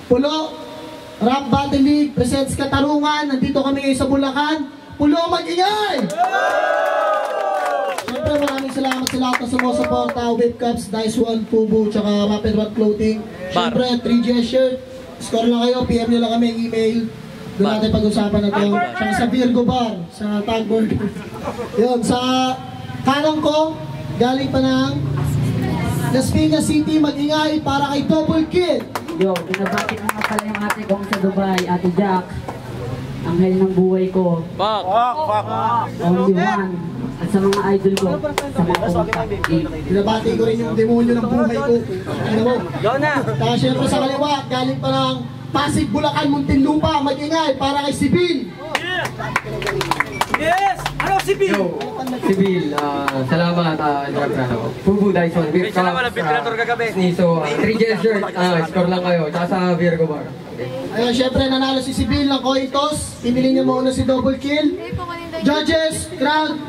Pulo, Rap Battle League presents Katarungan. Nandito kami ngayon sa Bulacan. Pulo, mag-ingay! Siyempre maraming salamat sa lahat na sumusuporta. Whip Cups, Dice One, Fubu, tsaka Rapid Rot Clothing. Siyempre, 3GS shirt. Score lang kayo, PM nyo lang kami email. Doon natin pag-usapan na ito. Tsaka sa Virgo Bar, sa Tagboard. Yun, sa kanong ko, galing pa ng Las Piñas City, mag-ingay para kay Double Kill. Yo, pinabakit naman pala yung ate kong sa Dubai, Ate Jack. Anghel ng buhay ko. Only one. At sa mga idol ko, sa mga contact. Pinabati ko rin yung demonyo ng buhay ko. Ano mo? Kaya syempre sa kaliwa, galing pa ng Pasig, Bulacan, Muntinlupa, mag-ingay para kay Sibil. Yes! Ano si Bill? Yo, si Bill, salamat, Dragrano. Fubu Dyson, Whip Cups, Sniso, 3GS shirt, score lang kayo, tsaka sa Virgo Bar. Ayun, syempre nanalo si Sibil ng Coitos. Pinili niya muna si Double Kill. Judges, round.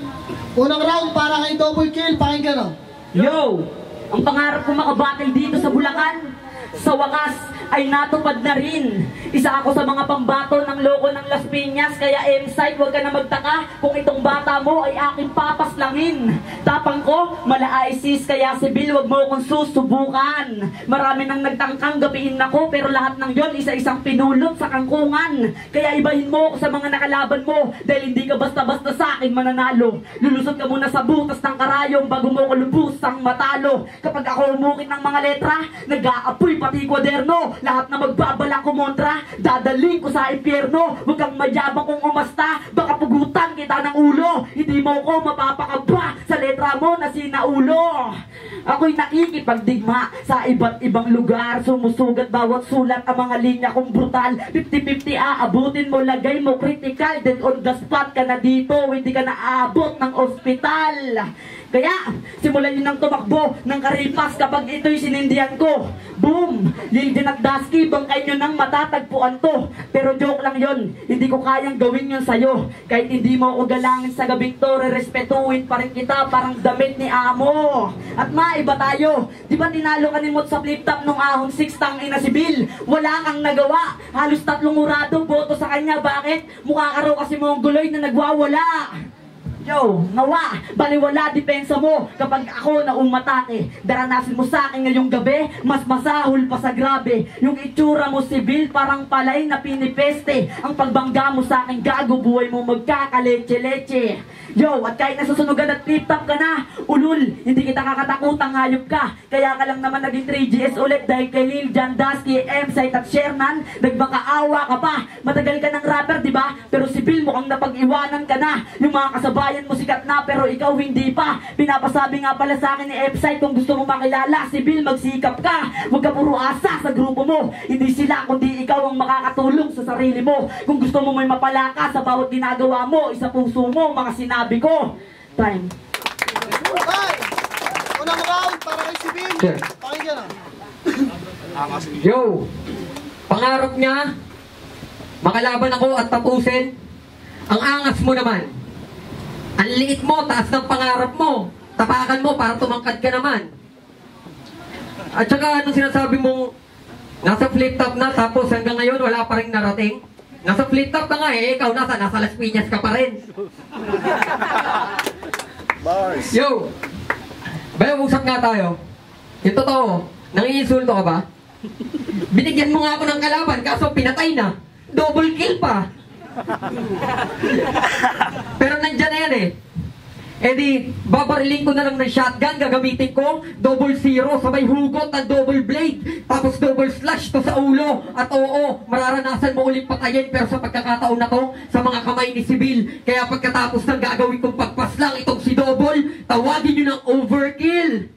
Unang round para kay Double Kill, pakinggan o. Yo! Ang pangarap ko makabattle dito sa Bulacan, sa wakas ay natupad na rin. Isa ako sa mga pambato ng loko ng Las Piñas. Kaya M-Side, huwag ka na magtaka kung itong bata mo ay aking papaslangin. Tapang ko, mala ISIS. Kaya Sibil, huwag mo akong susubukan. Marami nang nagtangkang gabihin ako, pero lahat ng yon isa-isang pinulot sa kangkungan. Kaya ibahin mo ako sa mga nakalaban mo, dahil hindi ka basta-basta sa akin mananalo. Lulusot ka muna sa butas ng karayong bago mo ko lubusang matalo. Kapag ako umukit ng mga letra, nag-aapoy pati kwaderno. Lahat na magbabala kumontra, dadaling ko sa impyerno. Huwag kang mayabang kung umasta, baka pugutan kita ng ulo. Hindi mo ko mapapakabwa sa letra mo na sinaulo. Ako'y nakikipagdigma sa iba't ibang lugar. Sumusugat bawat sulat ang mga linya kong brutal. 50-50 aabutin mo, lagay mo critical. Then on the spot ka na dito, hindi ka na aabot ng ospital. Kaya, simulan nyo ng tumakbo ng karipas kapag ito'y sinindihan ko. Boom! Lilden at Dusky, bangkay nyo nang matatagpuan to. Pero joke lang yon, hindi ko kayang gawin yun sa'yo. Kahit hindi mo ako galangin sa gabing to, re-respetuin pa rin kita parang damit ni amo. At maiba tayo, di ba tinalo ka ni Mot sa flip-top nung ahon 6 tangin na si Bill? Wala kang nagawa, halos 3 urado boto sa kanya. Bakit? Mukha ka raw kasi mongoloid na nagwawala. Yo, nawa, baliwala depensa mo kapag ako na umatake. Daranasin mo sa akin ngayong gabi, mas masahol pa sa grabe. Yung itsura mo Sibil, parang palay na pinipeste. Ang pagbangga mo sa akin, gago, buhay mo magkakaleche-leche. Yo, at kahit nasusunugan at flip-top ka na, ulul, hindi kita kakatakutang hayop ka. Kaya ka lang naman naging 3GS ulit dahil kay Lil Jan, Dusky, M-Site at Sherman, nagmakaawa ka pa. Matagal ka ng rapper, di ba? Pero Sibil, mukhang napag-iwanan ka na. Yung mga kasabayan mo sikat na, pero ikaw hindi pa. Pinapasabi nga pala sa akin ni M-Site, kung gusto mo makilala, Sibil, magsikap ka. Huwag ka puro asa sa grupo mo. Hindi sila, kundi ikaw ang makakatulong sa sarili mo. Kung gusto mo may mapala ka sa bawat ginagawa mo, isa puso mo, mga sinabi ko. Time. Okay. Unang round para kay Sibil. Pakinggan o. Yo, pangarap niya, makalaban ako at tapusin. Ang angas mo naman. Ang liit mo, taas ng pangarap mo. Tapakan mo para tumangkad ka naman. At saka anong sinasabi mong nasa flip-top na tapos hanggang ngayon wala pa rin narating? Nasa flip-top ka nga eh, ikaw nasa Las Piñas ka pa rin. Yo, bayo, usap nga tayo. Yung totoo, nangiinsulto ka ba? Binigyan mo nga ako ng kalaban, kaso pinatay na. Double kill pa. Pero nandyan na yan eh. Eh di, babariling ko na lang ng shotgun, gagamitin ko double zero, sabay hugot at double blade, tapos double slash. smash to sa ulo. At oo, mararanasan mo ulit patayin, pero sa pagkakataon na to, sa mga kamay ni Sibil. Kaya pagkatapos ng gagawin kong pagpaslang itong si Double, tawagin nyo ng overkill.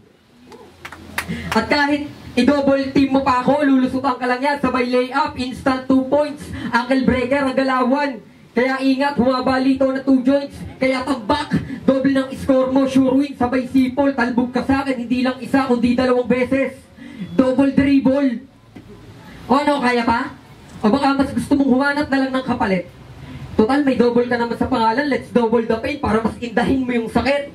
At kahit i-double team mo pa ako, lulusutan ka lang yan, sabay layup, instant 2 points, ankle breaker, ang galawan. Kaya ingat, humabali ito na 2 joints. Kaya tambak, doble ng score mo, sure win, sabay sipol, talbog ka sa akin, hindi lang isa, kundi 2 beses. Double dribble. O ano, kaya pa? O baka mas gusto mong humanap na lang ng kapalit? Total, may double ka naman sa pangalan, let's double the pain para mas indahin mo yung sakit.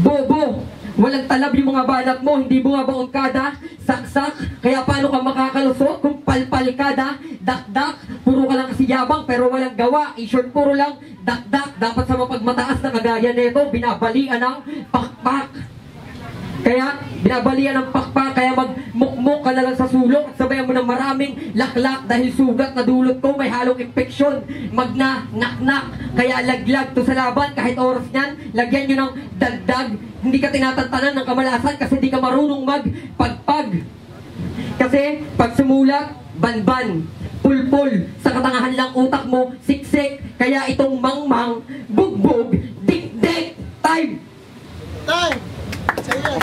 Bobo, walang talab yung mga banat mo, hindi bumabaong kada, saksak, kaya paano ka makakalusot kung palpalkada, dakdak, puro ka lang kasi yabang pero walang gawa, in-short puro lang, dakdak, dapat sa mapagmataas na kagaya nito, binabalian ng pakpak. Kaya, binabalian ng pakpak, kaya magmukmuk ka na lang sa sulok at sabayan mo ng maraming laklak dahil sugat na dulot ko, may halong infeksyon, magna-nak-nak, kaya laglag to sa laban, kahit oras niyan, lagyan nyo ng dagdag, hindi ka tinatantanan ng kamalasan kasi hindi ka marunong magpagpag. Kasi, pag sumulat, banban, pulpul, sa katangahan lang utak mo, siksik, kaya itong mangmang, bugbog, dik-dik, time! Time! Sige.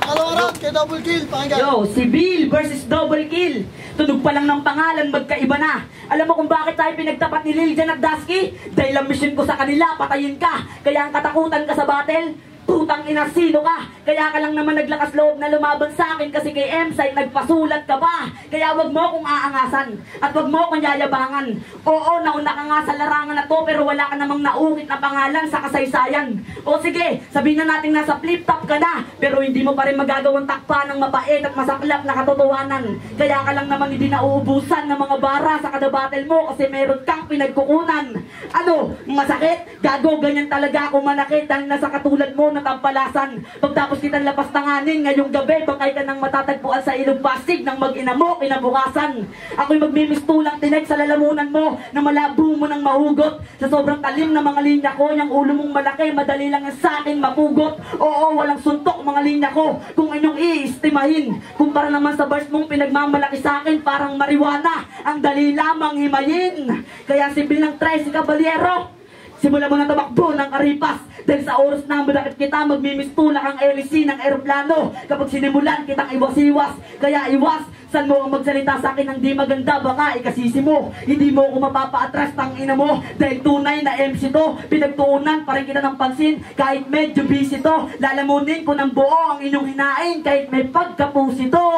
Kalawang round kay Double Kill, pakinggan. Yo, Sibil versus Double Kill. Tunog pa lang ng pangalan, magkaiba na. Alam mo kung bakit tayo pinagtapat ni Liljan at Dusky? Dahil ang mission ko sa kanila, patayin ka. Kaya ang katakutan ka sa battle, putang ina, sino ka? Kaya ka lang naman naglakas loob na lumaban sa akin kasi kay M-Site nagpasulat ka pa. Kaya wag mo akong aangasan at wag mo akong yayabangan. Oo, nauna ka nga sa larangan na to pero wala ka namang naukit na pangalan sa kasaysayan. O sige, sabihin na natin nasa flip-top ka na pero hindi mo pa rin magagawang takpa ng mabait at masaklap na katotohanan. Kaya ka lang naman hindi nauubusan ng mga bara sa kada battle mo kasi meron kang pinagkukunan. Ano? Masakit? Gago, ganyan talaga ako manakit dahil nasa katulad mo na tampalasan. Pagtapos kitang lapastanganin ngayong gabi, bangkay ka nang matatagpuan sa ilog Pasig ng mag-ina mo kinabukasan. Ako'y magmimistulang tinek sa lalamunan mo na malabo mo ng mahugot. Sa sobrang talim na mga linya ko, yung ulo mong malaki, madali lang sa akin mapugot. Oo, walang suntok mga linya ko kung inyong iistimahin. Kumpara naman sa bars mong pinagmamalaki sa akin, parang marijuana, ang dali lamang himayin. Kaya sibil ng Tracy Caballero, simula mo na tumakbo ng karipas dahil sa oras na malakit kita magmimistulak ang LC ng eroplano kapag sinimulan kitang iwas-iwas. Kaya iwas, saan mo ang magsalita sa akin ng di maganda, baka ikasisi mo. Hindi mo ako mapapa-atras tang ina mo dahil tunay na MC to. Pinagtuunan pa rin kita ng pansin kahit medyo busy to. Lalamunin ko ng buo ang inyong hinain kahit may pagkapusi to.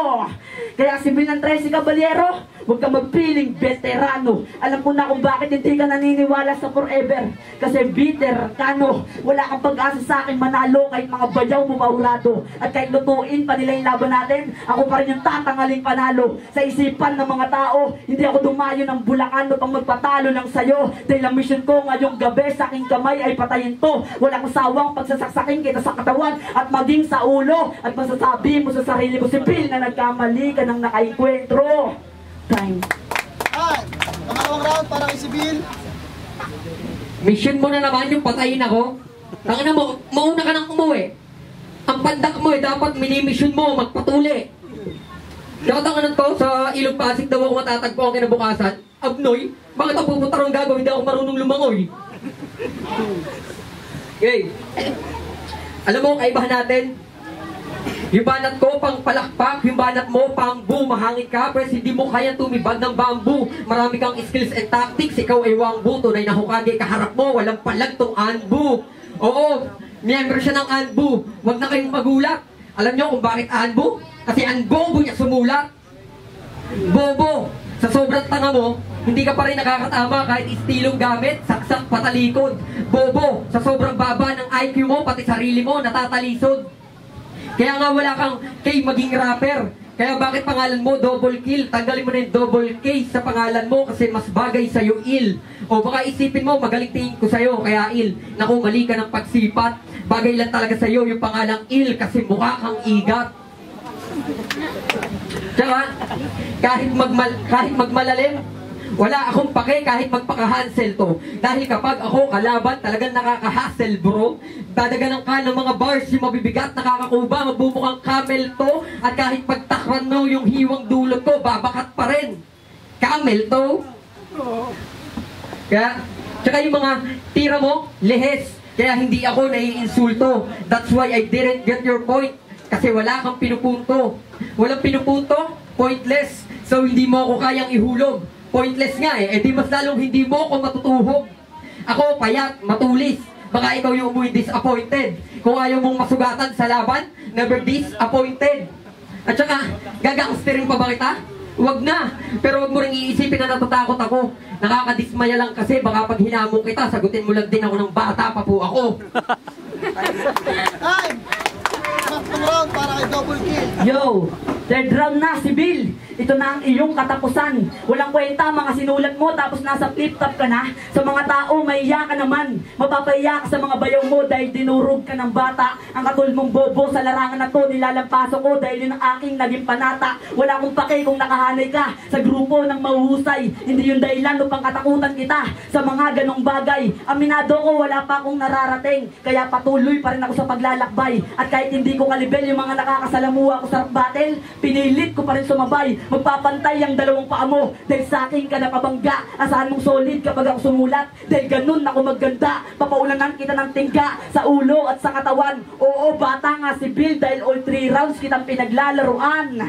Kaya si Binan Tracy Caballero, huwag kang magpiling veterano. Alam ko na kung bakit hindi ka naniniwala sa forever. Kasi bitter kano, wala kang pag-asa sa akin manalo kahit mga bayaw mo maurado. At kahit lutuin pa nila yung laban natin, ako pa rin yung tatangaling panalo. Sa isipan ng mga tao, hindi ako dumayo ng Bulacan upang magpatalo lang sa'yo. Dahil ang mission ko ngayong gabi sa aking kamay ay patayin to. Wala kang sawang pagsasaksakin kita sa katawan at maging sa ulo. At masasabi mo sa sarili mo, Sibil, na nagkamali ka ng nakainkwentro. Time. Pangalawang round para kay Sibil. Mission mo na naman yung patayin ako. Tangina mo, mauna ka nang umuwi. Ang pandak mo dapat mini-mission mo, magpatuli. Nakatanganan to, sa Ilog Pasig daw ako matatagpo ang kinabukasan. Abnoy, bakit ang pupunta rin gagawin? Hindi ako marunong lumangoy. Okay. Alam mo, kaibahan natin. Yung banat ko pang palakpak, yung banat mo pang bumahangit ka, pero hindi mo kaya tumibag ng bamboo. Marami kang skills and tactics, ikaw ay wangbu, tunay na Hokage kaharap mo, walang palag tong Anbu. Oo, miyembro siya ng Anbu, wag na kayong magulat. Alam nyo kung bakit Anbu? Kasi Anbobo niya sumulat. Bobo, sa sobrang tanga mo, hindi ka pa rin nakakatama kahit istilong gamit, saksak patalikod. Bobo, sa sobrang baba ng IQ mo, pati sarili mo, natatalisod. Kaya nga wala kang K maging rapper. Kaya bakit pangalan mo Double Kill? Tanggalin mo na yung double K sa pangalan mo kasi mas bagay sa'yo Il. O baka isipin mo, magaling tingin ko sa'yo, kaya Il. Naku, mali ka ng pagsipat. Bagay lang talaga sa'yo yung pangalang Il kasi mukha kang igat. Tsaka, kahit magmalalim, Wala akong pake kahit magpaka-hassle to. Dahil kapag ako kalaban, talagang nakaka-hassle bro. Dadaganan ka ng mga bars, yung mabibigat, nakakakuba, magbubukang camel to. At kahit pagtakpan mo yung hiwang dulot ko, babakat pa rin. Camel to. Kaya, tsaka yung mga tira mo, lehes. Kaya hindi ako naiinsulto. That's why I didn't get your point. Kasi wala kang pinupunto. Walang pinupunto, pointless. So hindi mo ako kayang ihulog. Pointless nga eh. Di mas lalong hindi mo ako matutuhog. Ako payat, matulis. Baka ikaw yung umuwi disappointed. Kung ayaw mong masugatan sa laban, never disappointed. At saka, gagangsterin pa ba kita? Huwag na. Pero huwag mo rin iisipin na natatakot ako. Nakakadismaya lang kasi baka pag hinamon kita, sagutin mo lang din ako ng bata pa po ako. Ay! Second round para kay double kill. Yo! Third round na si Bill. Ito na ang iyong katapusan. Walang kwenta mga sinulat mo tapos nasa flip-top ka na. Sa mga tao, maiya ka naman. Mapapahiya ka sa mga bayaw mo dahil dinurog ka ng bata. Ang katul mong bobo sa larangan na to, nilalampaso ko dahil yun ang aking naging panata. Wala akong pake kung nakahanay ka sa grupo ng mahuhusay. Hindi yung dahilan upang katakutan kita sa mga ganong bagay. Aminado ko, wala pa akong nararating. Kaya patuloy pa rin ako sa paglalakbay. At kahit hindi ko kalibel yung mga nakakasalamuha ko sa battle, pinilit ko pa rin sumabay. Magpapantay ang dalawang paa mo dahil sa akin ka nakabangga. Asahan mong solid kapag ako sumulat dahil ganun ako magganda. Papaulanan kita ng tingga sa ulo at sa katawan. Oo, bata nga si Bill dahil all 3 rounds kitang pinaglalaruan.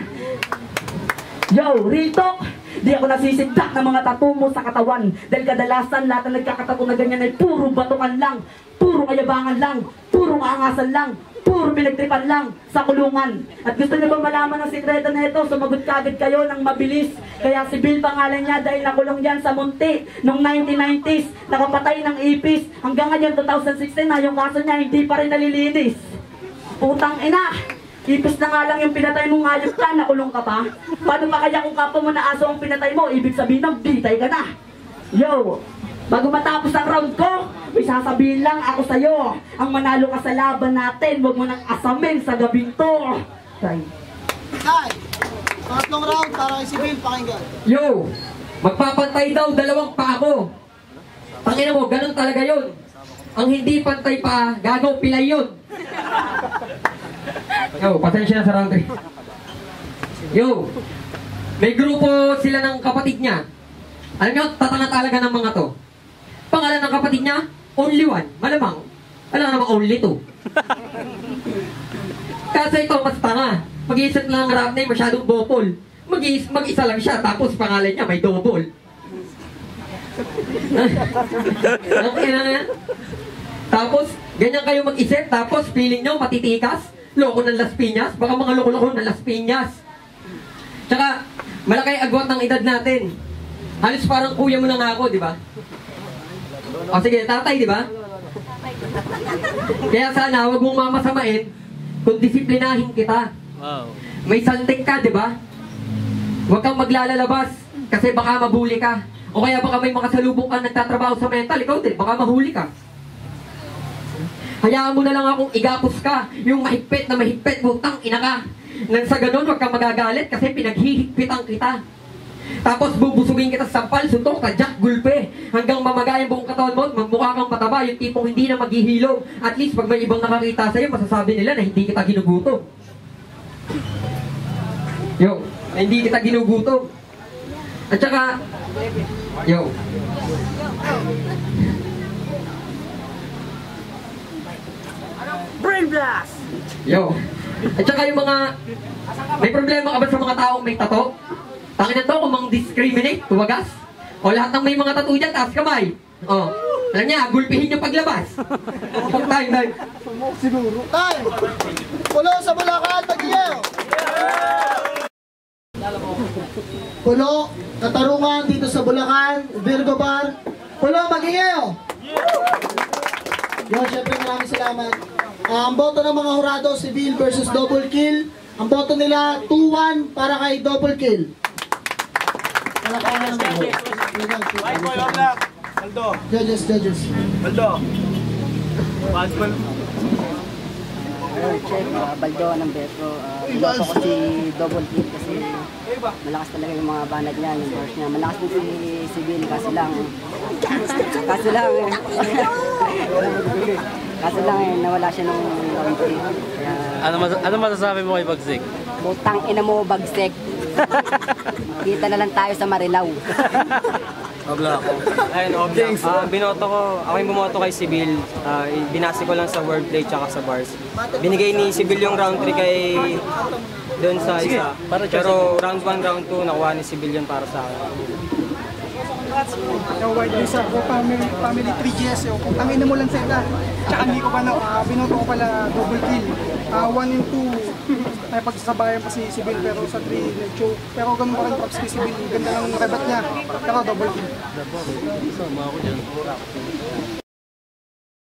Yo, real talk, di ako nasisigdak ng mga tattoo mo sa katawan. Dahil kadalasan lahat na nagkakatato na ganyan ay puro batukan lang, puro kayabangan lang, puro kaangasan lang, puro pinagtripan lang sa kulungan. At gusto niyo bang malaman ang sikreto na ito? Sumagot kagad kayo ng mabilis. Kaya si Bill pangalan niya dahil nakulong yan sa Munti noong 1990s. Nakapatay ng ipis. Hanggang ngayon 2016 na yung kaso niya hindi pa rin nalilinis. Putang ina! Ipis na nga lang yung pinatay mong hayop ka, nakulong ka pa. Paano pa kaya kung kapwa mo na aso ang pinatay mo? Ibig sabihin ng bitay ka na. Yo! Bago matapos ang round ko, may sasabihin lang ako sa'yo. Ang manalo ka sa laban natin, huwag mo nang asamin sa gabing to. Ay. Pangatlong round para kay si Bill, pakinggan. Yo! Magpapantay daw, 2 pa ako. Tangina mo, ganun talaga yun. Ang hindi pantay pa, gago, pilay yun. Yo, pasensya na sa round 3. Yo! May grupo sila ng kapatid niya. Alam nyo, tatanga talaga ng mga to. Pangalan ng kapatid niya, Only One. Malamang. Alam naman, Only Two. Kasi ito, mas tanga. Mag-iisip lang ang rap name, masyadong bopol. Mag-isa lang siya, tapos pangalan niya may double. Okay na yan. Tapos, ganyan kayo mag-isip, tapos feeling nyo matitikas. Loko ng Las Piñas, baka mga loko-loko ng Las Piñas. Tsaka, malaki agwat ng edad natin. Halos parang kuya mo na nga ako, di ba? O sige, tatay, di ba? Kaya sana, huwag mong mamasamain kung disiplinahin kita. May santik ka, di ba? Huwag kang maglalalabas kasi baka mabuli ka. O kaya baka may makasalubong kang nagtatrabaho sa mental, ikaw din, baka mahuli ka. Hayaan mo na lang akong igapos ka, yung mahigpit na mahigpit, butang ina ka. Nang sa ganun, huwag kang magagalit kasi pinaghihigpitan kita. Tapos bubusugin kita sa sampal, suntok, tadyak, gulpe. Hanggang mamagay ang buong katawan mo, magmukha kang mataba, yung tipong hindi na maghihilom. At least pag may ibang nakakita sa'yo, masasabi nila na hindi kita ginugutom. Yo, na hindi kita ginugutom. At saka, yo. Brain blast! Yo. At saka yung mga, may problema ka ba sa mga taong may tato? Tangin na to kung mang-discriminate, tuwagas. O lahat ng may mga tattoo dyan, taas kamay. O, alam niya, gulpihin yung paglabas. Time. Time! Pulo sa Bulacan, Tagiyo! Pulo, katarungan dito sa Bulacan, Virgo Bar. Pulo, Magiyo! Yo, syempre maraming salamat. Ang boto ng mga hurado, si Bill versus Double Kill. Ang boto nila, 2-1 para kay Double Kill. Judges. Baldo. Check, Baldo ng Betro. Piloto ko si Double Kill kasi Malakas talaga yung mga banat niya, yung bars niya. Malakas din si Bill, kaso lang nawala siya nung round 3. Kaya, Ano masasabi mo kay Bagsik? butang ina mo, Bagsik. Kita na lang tayo sa Marilao. Ayun, binoto ko, ako yung bumoto kay Sibil. Binasi ko lang sa wordplay tsaka sa bars. Binigay ni Sibil yung round 3 kay doon sa isa. Pero round 1, round 2, nakuha ni Sibil yun para sa akin. White Lisa ako, family 3GS yo. Ang ina mo lang sa ita. Tsaka hindi ko pa na, binoto ko pala double kill. 1 and 2, ay pagsasabayan pa si Bill, pero sa 3, nag-choke. Pero ganun pa rin props kay si Bill. Ganda ng rebat niya. Pero double kill.